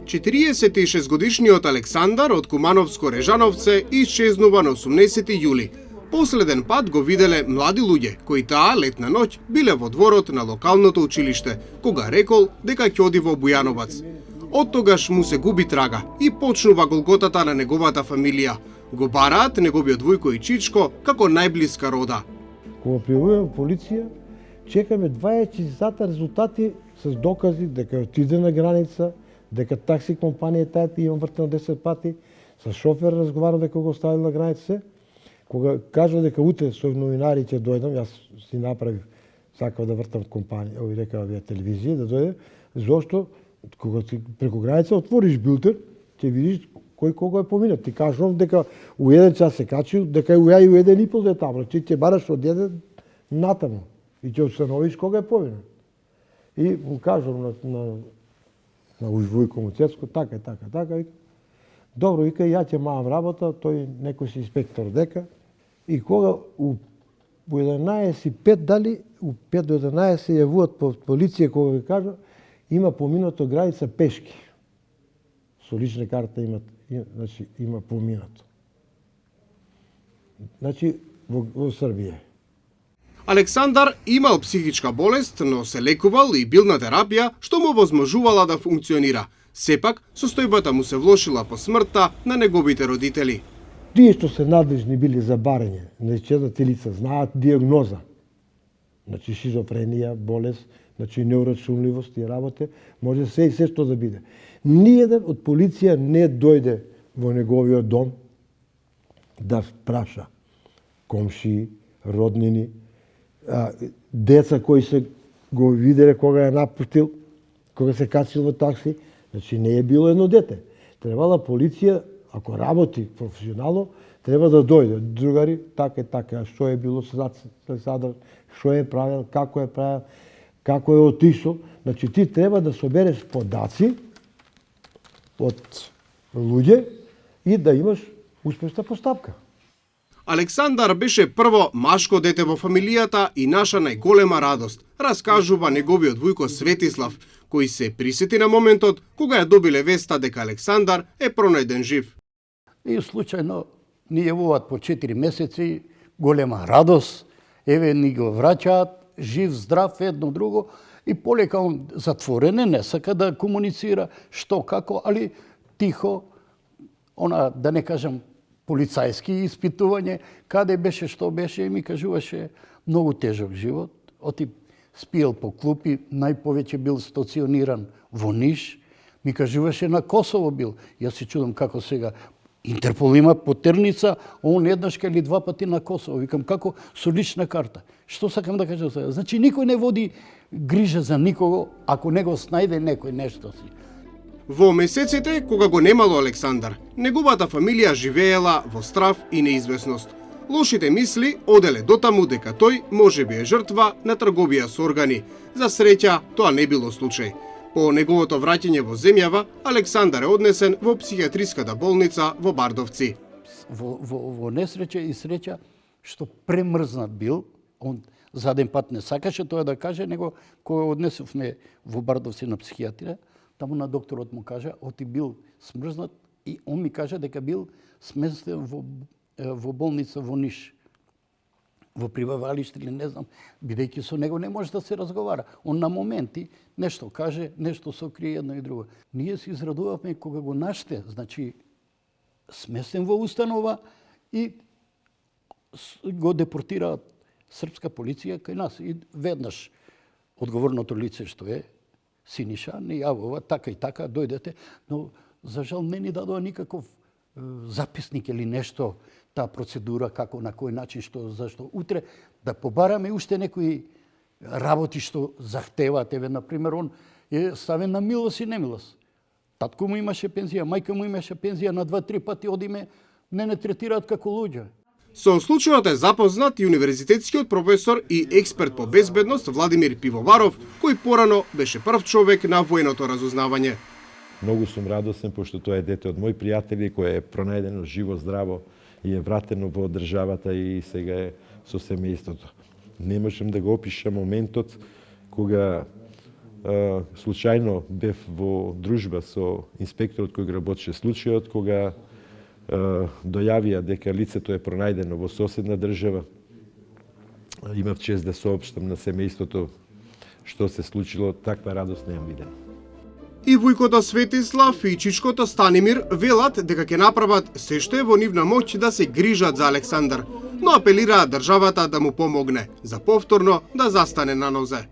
46-годишниот Александар од Кумановско-Режановце исчезнува на 18 јули. Последен пат го виделе млади луѓе кои таа летна ноќ биле во дворот на локалното училиште, кога рекол дека ќе оди во Бујановац. Од тогаш му се губи трага и почнува голготата на неговата фамилија. Го бараат неговиот војко и чичко како најблиска рода. Кога пријавуваме полиција, чекаме 24 сата резултати с докази дека отиде на граница, дека такси компанија таа имам вртено 10 пати, со шофер разговарам дека го оставил на граница. Кога кажа дека утре со новинари ќе дојдам, јас си направив, сакав да вртам компанија, ови река авиа телевизија да дојде, зошто кога ти преку граница отвориш билтер, ќе видиш кој кого е поминат. Ти кажувам дека у 1 час се качил, дека у 1,5 е таму, ти ќе бараш од 1 натаму и ќе установиш кога е поминат. И му кажувам на војко му Цецко, така, вика. Добро, вика, ја ќе маам работа, тој некој си инспектор дека. И кога у 11:05 дали, у 5 до 11 јавуват по полиција, кога ги кажа, има поминато граница пешки. Со лична карта значи, има поминато. Значи, во Србија. Александар имал психичка болест, но се лекувал и бил на терапија, што му возможувала да функционира. Сепак, состојбата му се влошила по смртта на неговите родители. Тие што се надлежни били за барање, нечеднати лица, знаат диагноза. Значи, шизофренија, болест, значи неурачунливост и работе, може се и се што да биде. Ниеден од полиција не дојде во неговиот дом да праша комши, роднини, деца кои се го виделе кога ја напуштил, кога се качил во такси, значи не е било едно дете. Требала полиција, ако работи професионално, треба да дојде. Другари, така, што е било Александар, што е правил, како е отишол. Значи ти треба да собереш подаци од луѓе и да имаш успешна постапка. Александар беше прво машко дете во фамилијата и наша најголема радост, раскажува неговиот војко Светислав, кој се присети на моментот кога ја добиле веста дека Александар е пронајден жив. И случајно ни јавуваат по 4 месеци, голема радост, еве ни го враќаат, жив, здрав, едно друго, и полека он затворен, не сака да комуницира што како, али тихо, она, да не кажам, полицајски испитување, каде беше, што беше, и ми кажуваше многу тежок живот. Оти спиел по клупи, најповеќе бил стациониран во Ниш, ми кажуваше на Косово бил. Јас се чудам како сега Интерпол има потерница, он еднаш или 2 пати на Косово. Викам како со лична карта. Што сакам да кажам сега? Значи никој не води грижа за никого ако не го снајде некој нешто си. Во месеците кога го немало Александар, неговата фамилија живеела во страв и неизвестност. Лошите мисли оделе дотаму дека тој можеби е жртва на трговија со органи. За среќа, тоа не било случај. По неговото враќање во земјава, Александар е однесен во психијатриската болница во Бардовци. Во несреќа и среќа, што премрзнат бил, он заден пат не сакаше тоа да каже, него кога однесовме во Бардовци на психијатрија, таму на докторот му кажа, оти бил смрзнат и он ми кажа дека бил сместен во болница во Ниш, во прибавалиште или не знам, бидејќи со него не може да се разговара. Он на моменти нешто каже, нешто се крие едно и друго. Ние се израдувавме кога го наште, значи сместен во установа и го депортираат српска полиција кај нас. И веднаш одговорното лице што е Синиша не јавува така и така, дојдете, но за жал не ни дадоа никаков записник или нешто, таа процедура, како, на кој начин, што, зашто. Утре да побараме уште некои работи што захтеваат. Еве, например, он е ставен на милост и немилост. Татко му имаше пензија, мајка му имаше пензија, на 2-3 пати одиме, не третираат како луѓе. Со случајот е запознат и универзитетскиот професор и експерт по безбедност Владимир Пивоваров, кој порано беше прв човек на военото разузнавање. Многу сум радосен, пошто тоа е дете од мои пријатели кој е пронајдено живо, здраво и е вратено во државата и сега е со семејството. Не можам да го опишам моментот кога случајно бев во дружба со инспекторот кој работеше случајот, кога дојавија дека лицето е пронајдено во соседна држава. Имав чест да соопштам на семејството што се случило, таква радост неам видено. И вујкото Светислав и чичкото Станимир велат дека ќе направат се што е во нивна моќ да се грижат за Александар, но апелираат државата да му помогне за повторно да застане на нозе.